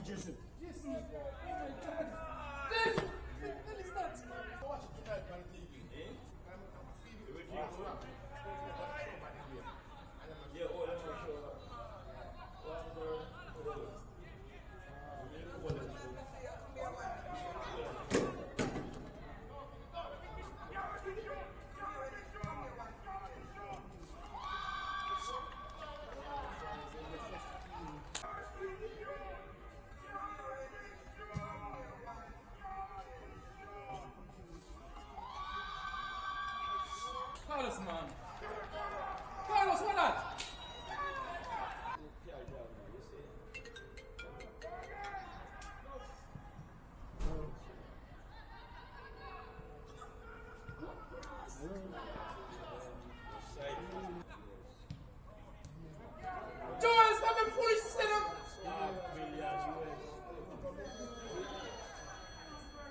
Jason. Jason. Oh my God. Jason. What is that? Watch it tonight on TV. Yeah, oh, that's for sure. Carlos, man. Carlos, what that? Joel, stop him foolish system.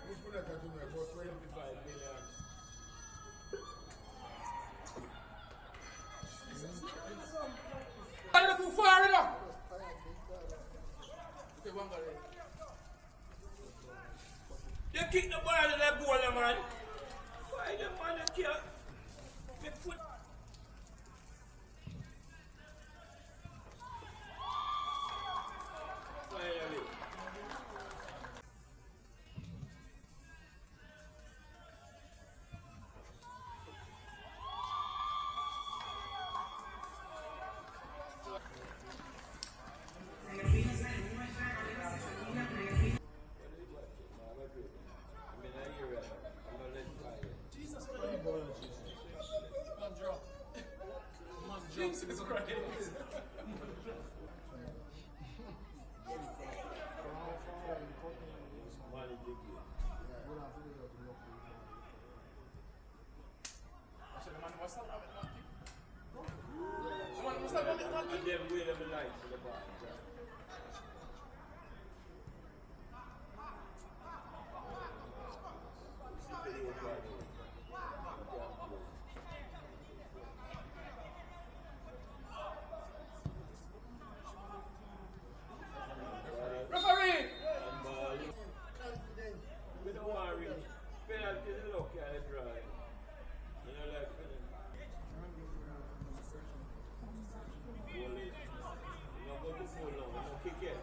Who's put that to me about 25 million? I'm not too far enough. Okay, one guy. They kick the ball to the goal, man. Why the man they can't? They put. Finally. Jesus Christ. Man, drop. Man, Jesus Christ. Actually, man, what's that? Man, what's that? And then wait a minute for the ball. Referee! We don't worry. Penalty is luck and dry. You know, like, you don't go to full long, you don't kick it.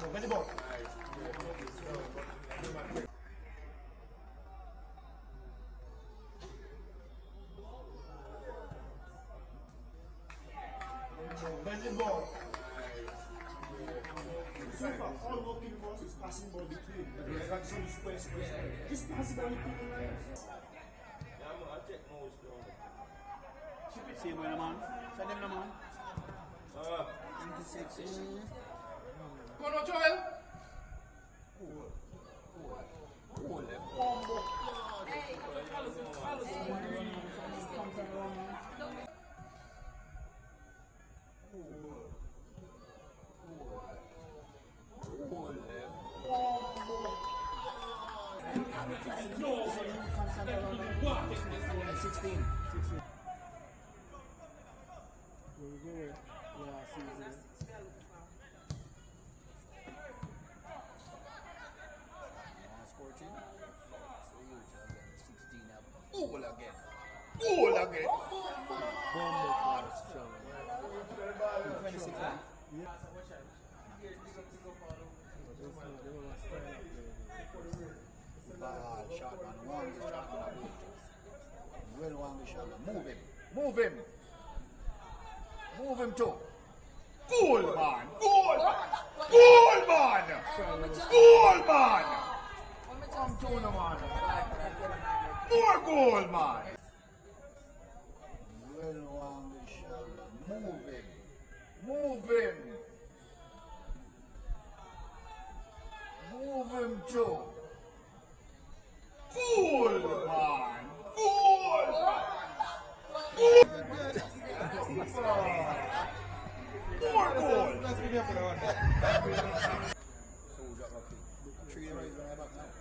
Where's the ball? Where's the ball? So far, all we're looking for is passing ball between. That's some square. Just pass it on the people. Yeah, I'll take most down. See him, man. Send him, man. 26. Come on, Joel. Goal again. again. Shot man, one shot man. Well, one shot man. Move him. Move him. Move him too. Goal man. Goal man. Goal man. Goal man. Come to no man. More goal man. Well, one shot man. Move him. Move him. Move him too. Goal man! Goal man! More goal! Let's give it up for the one. Three rounds on my back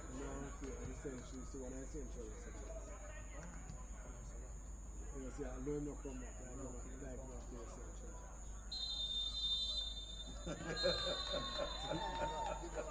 now.